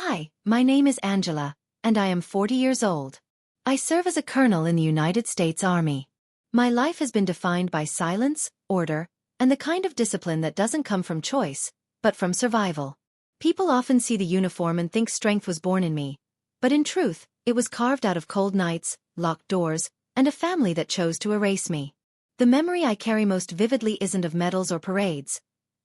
Hi, my name is Angela, and I am 40 years old. I serve as a colonel in the United States Army. My life has been defined by silence, order, and the kind of discipline that doesn't come from choice, but from survival. People often see the uniform and think strength was born in me, but in truth, it was carved out of cold nights, locked doors, and a family that chose to erase me. The memory I carry most vividly isn't of medals or parades.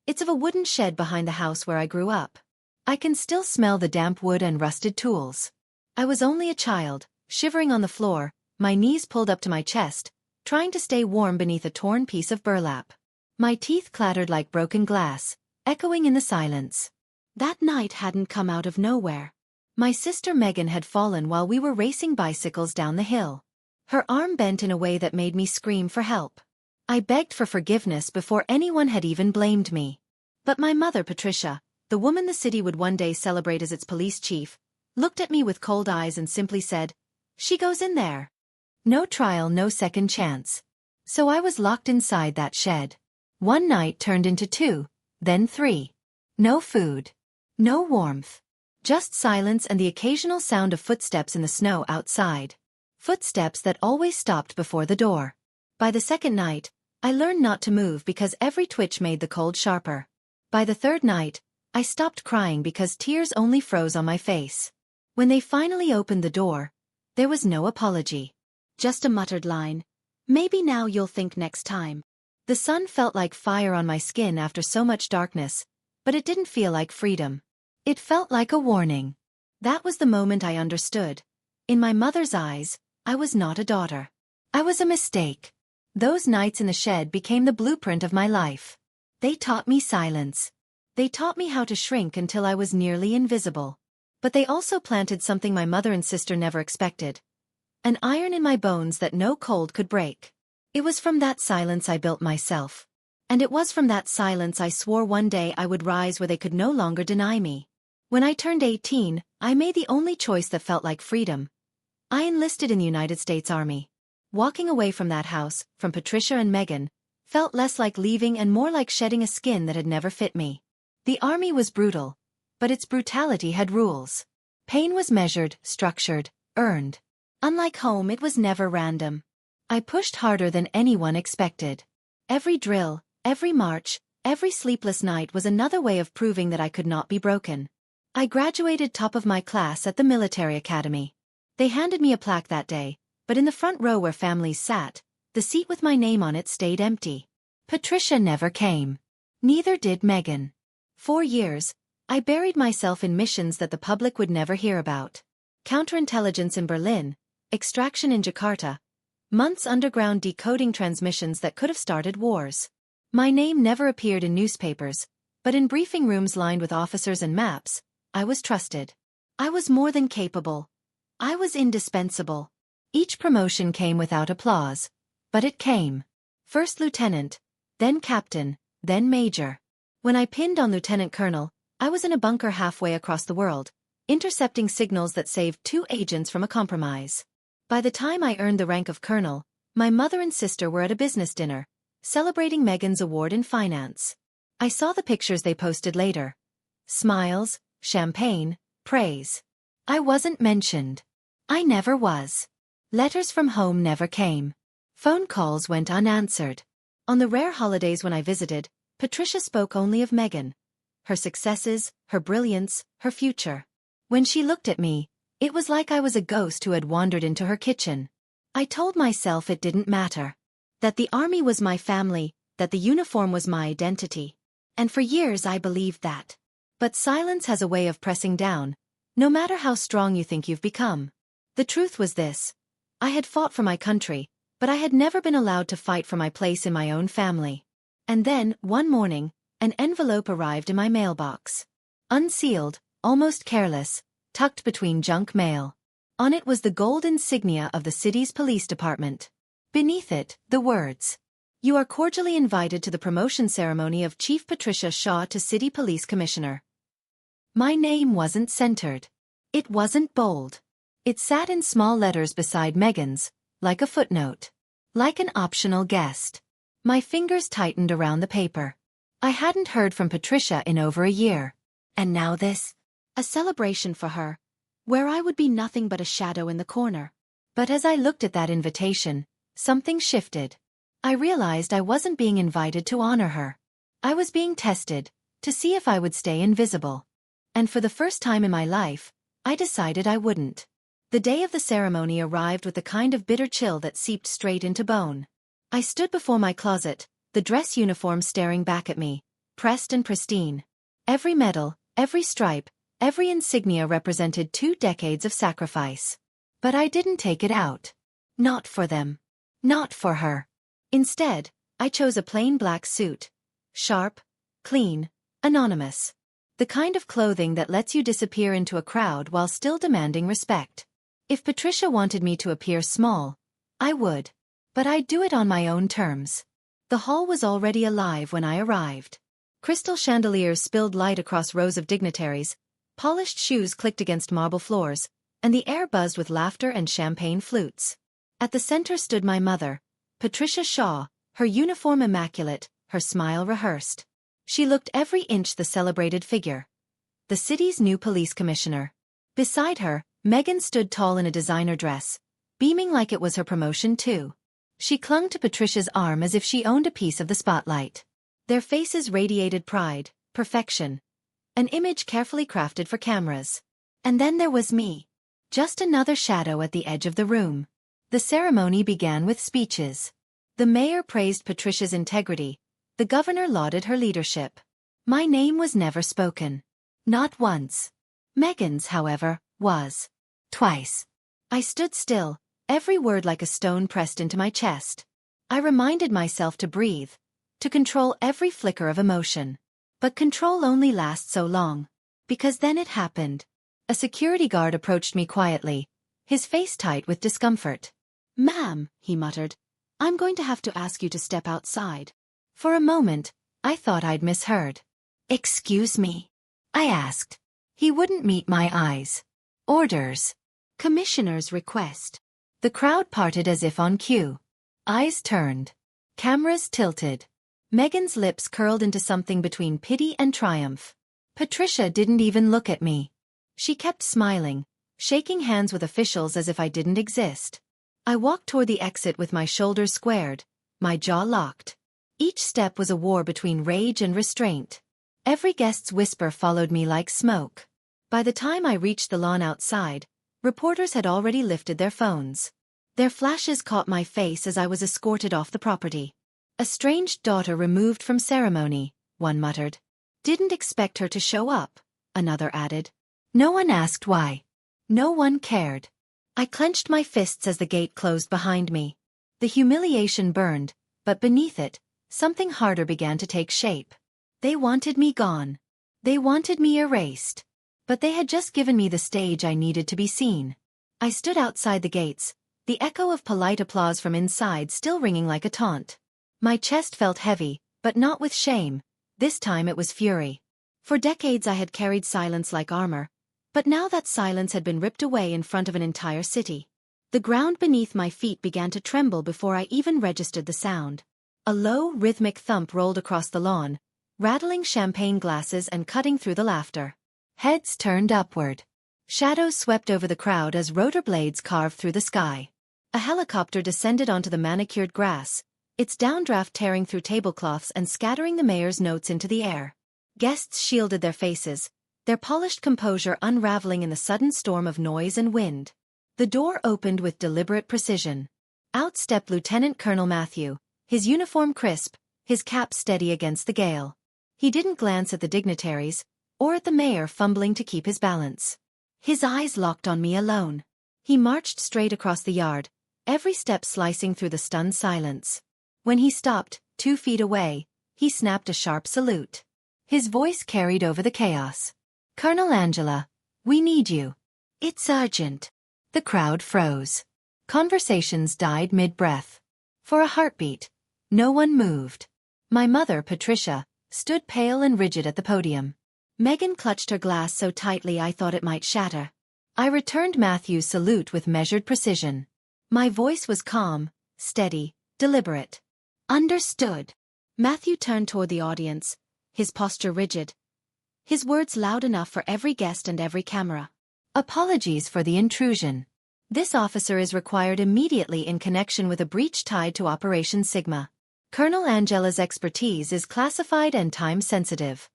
It's of a wooden shed behind the house where I grew up. I can still smell the damp wood and rusted tools. I was only a child, shivering on the floor, my knees pulled up to my chest, trying to stay warm beneath a torn piece of burlap. My teeth clattered like broken glass, echoing in the silence. That night hadn't come out of nowhere. My sister Megan had fallen while we were racing bicycles down the hill. Her arm bent in a way that made me scream for help. I begged for forgiveness before anyone had even blamed me. But my mother, Patricia, the woman the city would one day celebrate as its police chief, looked at me with cold eyes and simply said, "She goes in there." No trial, no second chance. So I was locked inside that shed. One night turned into 2, then 3. No food. No warmth. Just silence and the occasional sound of footsteps in the snow outside. Footsteps that always stopped before the door. By the second night, I learned not to move because every twitch made the cold sharper. By the third night, I stopped crying because tears only froze on my face. When they finally opened the door, there was no apology. Just a muttered line, "Maybe now you'll think next time." The sun felt like fire on my skin after so much darkness, but it didn't feel like freedom. It felt like a warning. That was the moment I understood. In my mother's eyes, I was not a daughter. I was a mistake. Those nights in the shed became the blueprint of my life. They taught me silence. They taught me how to shrink until I was nearly invisible. But they also planted something my mother and sister never expected. An iron in my bones that no cold could break. It was from that silence I built myself. And it was from that silence I swore one day I would rise where they could no longer deny me. When I turned 18, I made the only choice that felt like freedom. I enlisted in the United States Army. Walking away from that house, from Patricia and Megan, felt less like leaving and more like shedding a skin that had never fit me. The Army was brutal, but its brutality had rules. Pain was measured, structured, earned. Unlike home, it was never random. I pushed harder than anyone expected. Every drill, every march, every sleepless night was another way of proving that I could not be broken. I graduated top of my class at the military academy. They handed me a plaque that day, but in the front row where families sat, the seat with my name on it stayed empty. Patricia never came. Neither did Megan. 4 years, I buried myself in missions that the public would never hear about. Counterintelligence in Berlin, extraction in Jakarta, months underground decoding transmissions that could have started wars. My name never appeared in newspapers, but in briefing rooms lined with officers and maps, I was trusted. I was more than capable. I was indispensable. Each promotion came without applause, but it came. First lieutenant, then captain, then major. When I pinned on lieutenant colonel, I was in a bunker halfway across the world, intercepting signals that saved 2 agents from a compromise. By the time I earned the rank of colonel, my mother and sister were at a business dinner, celebrating Megan's award in finance. I saw the pictures they posted later. Smiles, champagne, praise. I wasn't mentioned. I never was. Letters from home never came. Phone calls went unanswered. On the rare holidays when I visited, Patricia spoke only of Megan. Her successes, her brilliance, her future. When she looked at me, it was like I was a ghost who had wandered into her kitchen. I told myself it didn't matter. That the Army was my family, that the uniform was my identity. And for years I believed that. But silence has a way of pressing down, no matter how strong you think you've become. The truth was this. I had fought for my country, but I had never been allowed to fight for my place in my own family. And then, one morning, an envelope arrived in my mailbox. Unsealed, almost careless, tucked between junk mail. On it was the gold insignia of the city's police department. Beneath it, the words, "You are cordially invited to the promotion ceremony of Chief Patricia Shaw to City Police Commissioner." My name wasn't centered. It wasn't bold. It sat in small letters beside Megan's, like a footnote. Like an optional guest. My fingers tightened around the paper. I hadn't heard from Patricia in over a year. And now this. A celebration for her, where I would be nothing but a shadow in the corner. But as I looked at that invitation, something shifted. I realized I wasn't being invited to honor her. I was being tested, to see if I would stay invisible. And for the first time in my life, I decided I wouldn't. The day of the ceremony arrived with the kind of bitter chill that seeped straight into bone. I stood before my closet, the dress uniform staring back at me, pressed and pristine. Every medal, every stripe, every insignia represented 2 decades of sacrifice. But I didn't take it out. Not for them. Not for her. Instead, I chose a plain black suit. Sharp, clean, anonymous. The kind of clothing that lets you disappear into a crowd while still demanding respect. If Patricia wanted me to appear small, I would. But I'd do it on my own terms. The hall was already alive when I arrived. Crystal chandeliers spilled light across rows of dignitaries, polished shoes clicked against marble floors, and the air buzzed with laughter and champagne flutes. At the center stood my mother, Patricia Shaw, her uniform immaculate, her smile rehearsed. She looked every inch the celebrated figure. The city's new police commissioner. Beside her, Megan stood tall in a designer dress, beaming like it was her promotion too. She clung to Patricia's arm as if she owned a piece of the spotlight. Their faces radiated pride, perfection. An image carefully crafted for cameras. And then there was me. Just another shadow at the edge of the room. The ceremony began with speeches. The mayor praised Patricia's integrity. The governor lauded her leadership. My name was never spoken. Not once. Megan's, however, was. Twice. I stood still, every word like a stone pressed into my chest. I reminded myself to breathe, to control every flicker of emotion. But control only lasts so long. Because then it happened. A security guard approached me quietly, his face tight with discomfort. "Ma'am," he muttered, "I'm going to have to ask you to step outside." For a moment, I thought I'd misheard. "Excuse me?" I asked. He wouldn't meet my eyes. "Orders." "Commissioner's request." The crowd parted as if on cue. Eyes turned. Cameras tilted. Megan's lips curled into something between pity and triumph. Patricia didn't even look at me. She kept smiling, shaking hands with officials as if I didn't exist. I walked toward the exit with my shoulders squared, my jaw locked. Each step was a war between rage and restraint. Every guest's whisper followed me like smoke. By the time I reached the lawn outside, reporters had already lifted their phones. Their flashes caught my face as I was escorted off the property. "Estranged daughter removed from ceremony," one muttered. "Didn't expect her to show up," another added. No one asked why. No one cared. I clenched my fists as the gate closed behind me. The humiliation burned, but beneath it, something harder began to take shape. They wanted me gone. They wanted me erased. But they had just given me the stage I needed to be seen. I stood outside the gates, the echo of polite applause from inside still ringing like a taunt. My chest felt heavy, but not with shame. This time it was fury. For decades I had carried silence like armor, but now that silence had been ripped away in front of an entire city. The ground beneath my feet began to tremble before I even registered the sound. A low, rhythmic thump rolled across the lawn, rattling champagne glasses and cutting through the laughter. Heads turned upward. Shadows swept over the crowd as rotor blades carved through the sky. A helicopter descended onto the manicured grass, its downdraft tearing through tablecloths and scattering the mayor's notes into the air. Guests shielded their faces, their polished composure unraveling in the sudden storm of noise and wind. The door opened with deliberate precision. Out stepped Lieutenant Colonel Matthew, his uniform crisp, his cap steady against the gale. He didn't glance at the dignitaries, or at the mayor fumbling to keep his balance. His eyes locked on me alone. He marched straight across the yard, every step slicing through the stunned silence. When he stopped, 2 feet away, he snapped a sharp salute. His voice carried over the chaos. "Colonel Angela, we need you. It's urgent." The crowd froze. Conversations died mid-breath. For a heartbeat, no one moved. My mother, Patricia, stood pale and rigid at the podium. Megan clutched her glass so tightly I thought it might shatter. I returned Matthew's salute with measured precision. My voice was calm, steady, deliberate. "Understood." Matthew turned toward the audience, his posture rigid, his words loud enough for every guest and every camera. Apologies for the intrusion. This officer is required immediately in connection with a breach tied to Operation Sigma. Colonel Angela's expertise is classified and time-sensitive.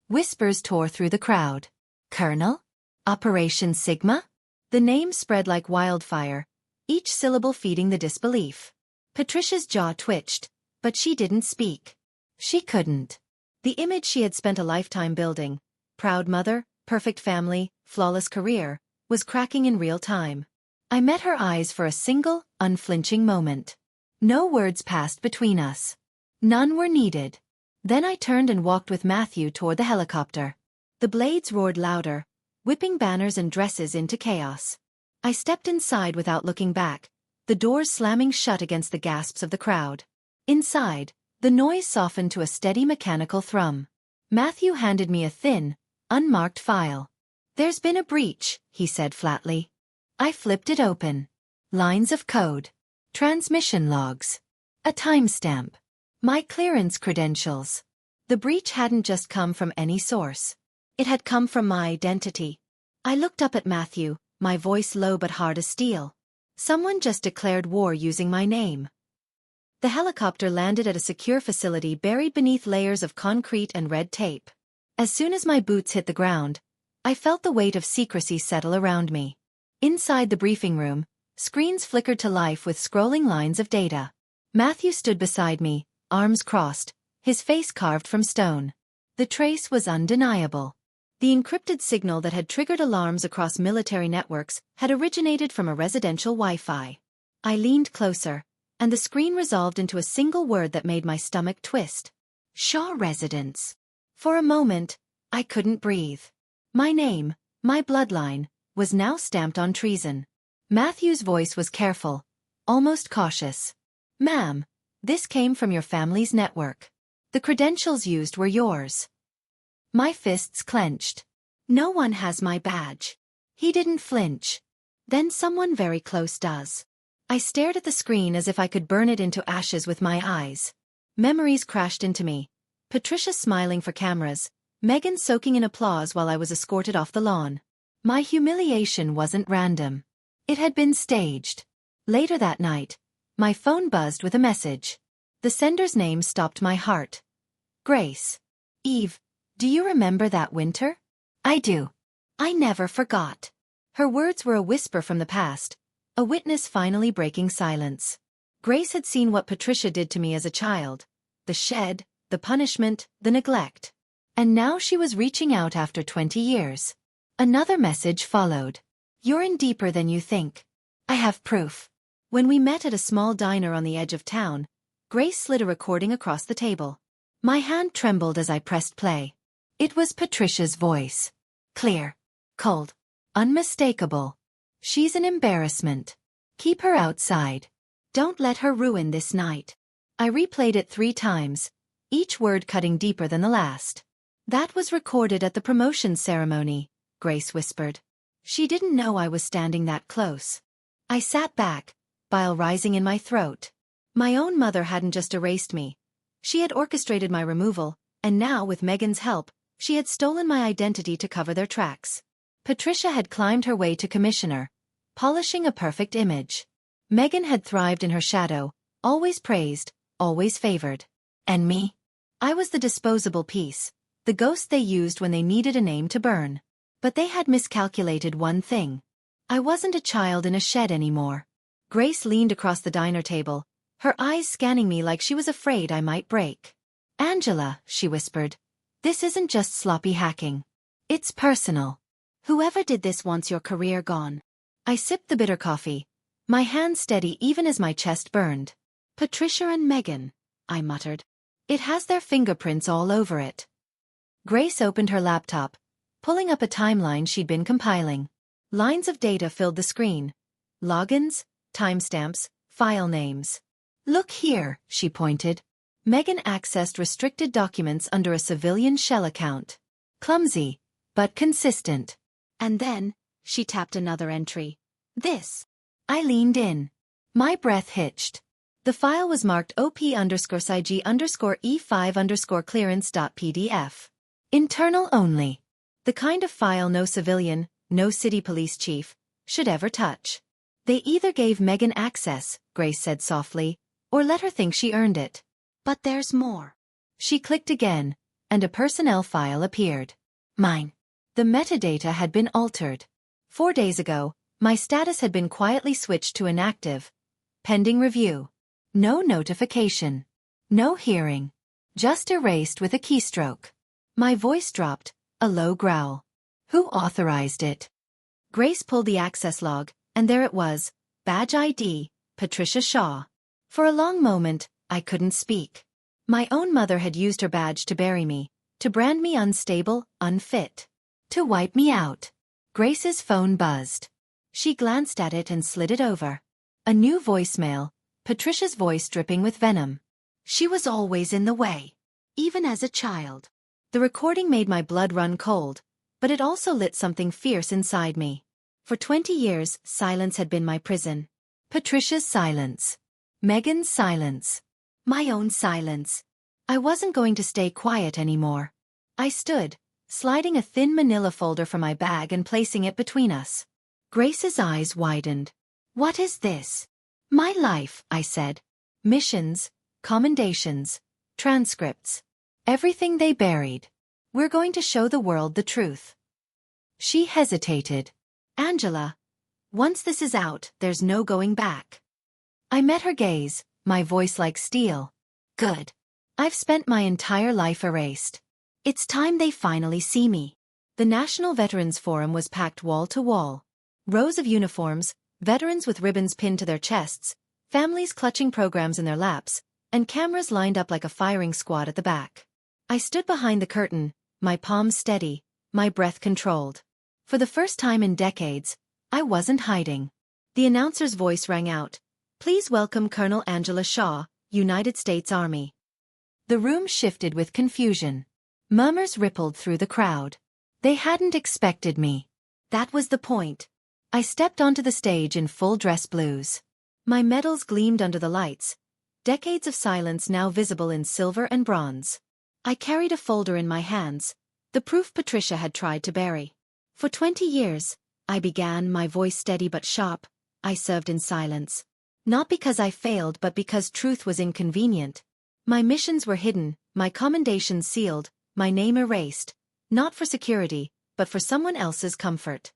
Whispers tore through the crowd. Colonel? Operation Sigma? The name spread like wildfire, each syllable feeding the disbelief. Patricia's jaw twitched, but she didn't speak. She couldn't. The image she had spent a lifetime building, proud mother, perfect family, flawless career, was cracking in real time. I met her eyes for a single, unflinching moment. No words passed between us. None were needed. Then I turned and walked with Matthew toward the helicopter. The blades roared louder, whipping banners and dresses into chaos. I stepped inside without looking back, the doors slamming shut against the gasps of the crowd. Inside, the noise softened to a steady mechanical thrum. Matthew handed me a thin, unmarked file. "There's been a breach," he said flatly. I flipped it open. Lines of code. Transmission logs. A timestamp. My clearance credentials. The breach hadn't just come from any source. It had come from my identity. I looked up at Matthew, my voice low but hard as steel. Someone just declared war using my name. The helicopter landed at a secure facility buried beneath layers of concrete and red tape. As soon as my boots hit the ground, I felt the weight of secrecy settle around me. Inside the briefing room, screens flickered to life with scrolling lines of data. Matthew stood beside me, arms crossed, his face carved from stone. The trace was undeniable. The encrypted signal that had triggered alarms across military networks had originated from a residential Wi-Fi. I leaned closer, and the screen resolved into a single word that made my stomach twist. Shaw Residence. For a moment, I couldn't breathe. My name, my bloodline, was now stamped on treason. Matthew's voice was careful, almost cautious. "Ma'am, this came from your family's network. The credentials used were yours." My fists clenched. "No one has my badge." He didn't flinch. "Then someone very close does." I stared at the screen as if I could burn it into ashes with my eyes. Memories crashed into me. Patricia smiling for cameras, Megan soaking in applause while I was escorted off the lawn. My humiliation wasn't random. It had been staged. Later that night, my phone buzzed with a message. The sender's name stopped my heart. Grace. "Eve, do you remember that winter?" "I do. I never forgot." Her words were a whisper from the past, a witness finally breaking silence. Grace had seen what Patricia did to me as a child. The shed, the punishment, the neglect. And now she was reaching out after 20 years. Another message followed. "You're in deeper than you think. I have proof." When we met at a small diner on the edge of town, Grace slid a recording across the table. My hand trembled as I pressed play. It was Patricia's voice. Clear. Cold. Unmistakable. "She's an embarrassment. Keep her outside. Don't let her ruin this night." I replayed it 3 times, each word cutting deeper than the last. "That was recorded at the promotion ceremony," Grace whispered. She didn't know I was standing that close. I sat back, bile rising in my throat. My own mother hadn't just erased me. She had orchestrated my removal, and now, with Megan's help, she had stolen my identity to cover their tracks. Patricia had climbed her way to commissioner, polishing a perfect image. Megan had thrived in her shadow, always praised, always favored. And me? I was the disposable piece, the ghost they used when they needed a name to burn. But they had miscalculated one thing. I wasn't a child in a shed anymore. Grace leaned across the diner table, her eyes scanning me like she was afraid I might break. "Angela," she whispered, "this isn't just sloppy hacking. It's personal. Whoever did this wants your career gone." I sipped the bitter coffee, my hand steady even as my chest burned. "Patricia and Megan," I muttered. "It has their fingerprints all over it." Grace opened her laptop, pulling up a timeline she'd been compiling. Lines of data filled the screen. Logins, timestamps, file names. "Look here," she pointed. Megan accessed restricted documents under a civilian shell account. Clumsy, but consistent. And then, she tapped another entry. "This." I leaned in. My breath hitched. The file was marked OP_CIG_E5_clearance.pdf. Internal only. The kind of file no civilian, no city police chief, should ever touch. They either gave Meghan access, Grace said softly, or let her think she earned it. But there's more. She clicked again, and a personnel file appeared. Mine. The metadata had been altered. 4 days ago, my status had been quietly switched to inactive. Pending review. No notification. No hearing. Just erased with a keystroke. My voice dropped, a low growl. Who authorized it? Grace pulled the access log, and there it was, badge ID, Patricia Shaw. For a long moment, I couldn't speak. My own mother had used her badge to bury me, to brand me unstable, unfit. To wipe me out. Grace's phone buzzed. She glanced at it and slid it over. A new voicemail, Patricia's voice dripping with venom. She was always in the way. Even as a child. The recording made my blood run cold, but it also lit something fierce inside me. For 20 years, silence had been my prison. Patricia's silence. Meghan's silence. My own silence. I wasn't going to stay quiet anymore. I stood, sliding a thin manila folder from my bag and placing it between us. Grace's eyes widened. What is this? My life, I said. Missions, commendations, transcripts. Everything they buried. We're going to show the world the truth. She hesitated. Angela, once this is out, there's no going back. I met her gaze, my voice like steel. Good. I've spent my entire life erased. It's time they finally see me. The National Veterans Forum was packed wall to wall. Rows of uniforms, veterans with ribbons pinned to their chests, families clutching programs in their laps, and cameras lined up like a firing squad at the back. I stood behind the curtain, my palms steady, my breath controlled. For the first time in decades, I wasn't hiding. The announcer's voice rang out. Please welcome Colonel Angela Shaw, United States Army. The room shifted with confusion. Murmurs rippled through the crowd. They hadn't expected me. That was the point. I stepped onto the stage in full dress blues. My medals gleamed under the lights, decades of silence now visible in silver and bronze. I carried a folder in my hands, the proof Patricia had tried to bury. For 20 years, I began, my voice steady but sharp, I served in silence. Not because I failed but because truth was inconvenient. My missions were hidden, my commendations sealed, my name erased, not for security, but for someone else's comfort.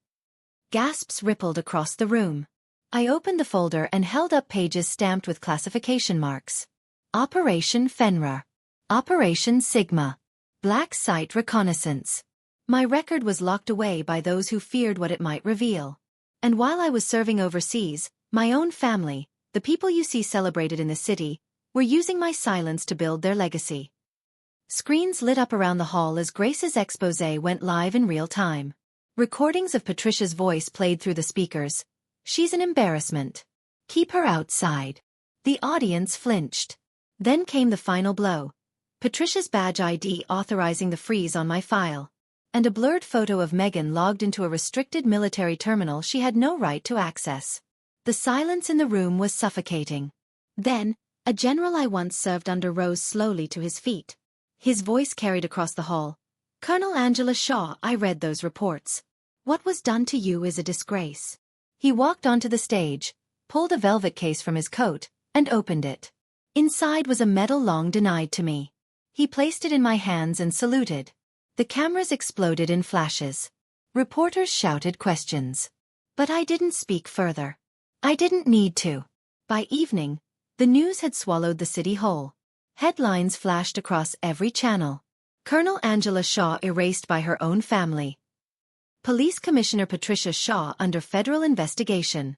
Gasps rippled across the room. I opened the folder and held up pages stamped with classification marks. Operation Fenrir. Operation Sigma. Black Site Reconnaissance. My record was locked away by those who feared what it might reveal. And while I was serving overseas, my own family, the people you see celebrated in the city, were using my silence to build their legacy. Screens lit up around the hall as Grace's exposé went live in real time. Recordings of Patricia's voice played through the speakers. She's an embarrassment. Keep her outside. The audience flinched. Then came the final blow. Patricia's badge ID authorizing the freeze on my file. And a blurred photo of Meghan logged into a restricted military terminal she had no right to access. The silence in the room was suffocating. Then, a general I once served under rose slowly to his feet. His voice carried across the hall. Colonel Angela Shaw, I read those reports. What was done to you is a disgrace. He walked onto the stage, pulled a velvet case from his coat, and opened it. Inside was a medal long denied to me. He placed it in my hands and saluted. The cameras exploded in flashes. Reporters shouted questions. But I didn't speak further. I didn't need to. By evening, the news had swallowed the city whole. Headlines flashed across every channel. Colonel Angela Shaw erased by her own family. Police Commissioner Patricia Shaw under federal investigation.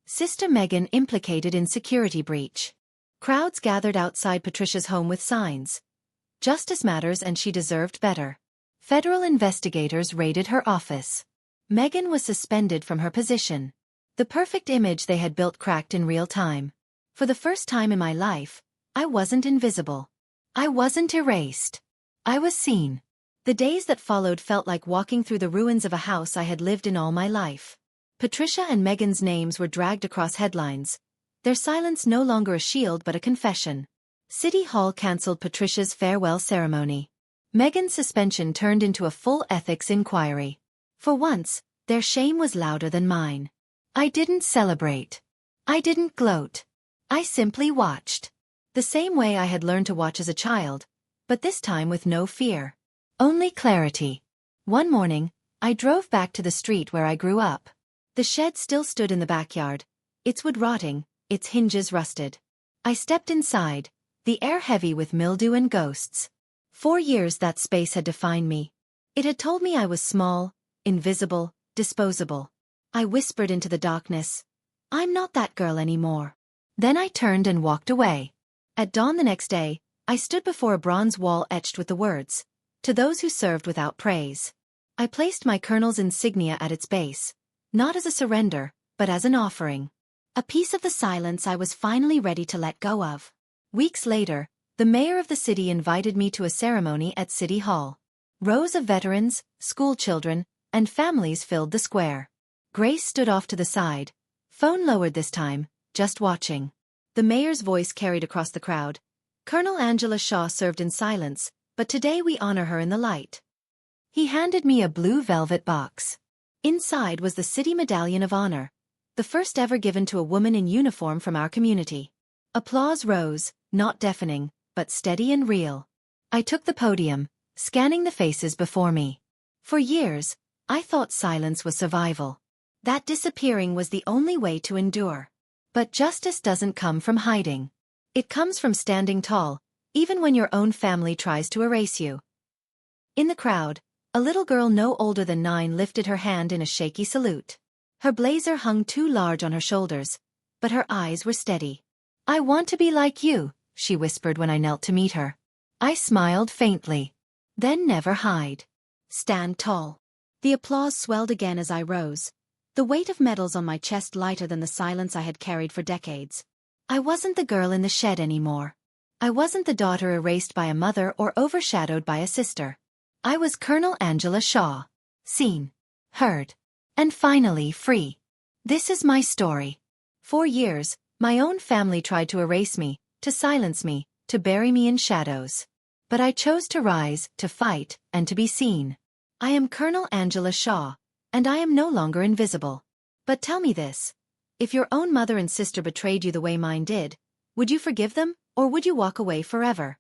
Sister Meghan implicated in security breach. Crowds gathered outside Patricia's home with signs. Justice matters and she deserved better. Federal investigators raided her office. Meghan was suspended from her position. The perfect image they had built cracked in real time. For the first time in my life, I wasn't invisible. I wasn't erased. I was seen. The days that followed felt like walking through the ruins of a house I had lived in all my life. Patricia and Meghan's names were dragged across headlines. Their silence no longer a shield but a confession. City Hall cancelled Patricia's farewell ceremony. Megan's suspension turned into a full ethics inquiry. For once, their shame was louder than mine. I didn't celebrate. I didn't gloat. I simply watched. The same way I had learned to watch as a child, but this time with no fear. Only clarity. One morning, I drove back to the street where I grew up. The shed still stood in the backyard, its wood rotting, its hinges rusted. I stepped inside, the air heavy with mildew and ghosts. 4 years that space had defined me. It had told me I was small, invisible, disposable. I whispered into the darkness, "I'm not that girl anymore." Then I turned and walked away. At dawn the next day, I stood before a bronze wall etched with the words, "To those who served without praise." I placed my colonel's insignia at its base, not as a surrender, but as an offering. A piece of the silence I was finally ready to let go of. Weeks later, the mayor of the city invited me to a ceremony at City Hall. Rows of veterans, school children, and families filled the square. Grace stood off to the side, phone lowered this time, just watching. The mayor's voice carried across the crowd. "Colonel Angela Shaw served in silence, but today we honor her in the light." He handed me a blue velvet box. Inside was the City Medallion of Honor, the first ever given to a woman in uniform from our community. Applause rose, not deafening, but steady and real. I took the podium, scanning the faces before me. For years, I thought silence was survival. That disappearing was the only way to endure. But justice doesn't come from hiding. It comes from standing tall, even when your own family tries to erase you. In the crowd, a little girl no older than 9 lifted her hand in a shaky salute. Her blazer hung too large on her shoulders, but her eyes were steady. "I want to be like you," she whispered when I knelt to meet her. I smiled faintly. "Then never hide. Stand tall." The applause swelled again as I rose, the weight of medals on my chest lighter than the silence I had carried for decades. I wasn't the girl in the shed anymore. I wasn't the daughter erased by a mother or overshadowed by a sister. I was Colonel Angela Shaw. Seen, heard, and finally free. This is my story. 4 years, my own family tried to erase me, to silence me, to bury me in shadows. But I chose to rise, to fight, and to be seen. I am Colonel Angela Shaw, and I am no longer invisible. But tell me this. If your own mother and sister betrayed you the way mine did, would you forgive them, or would you walk away forever?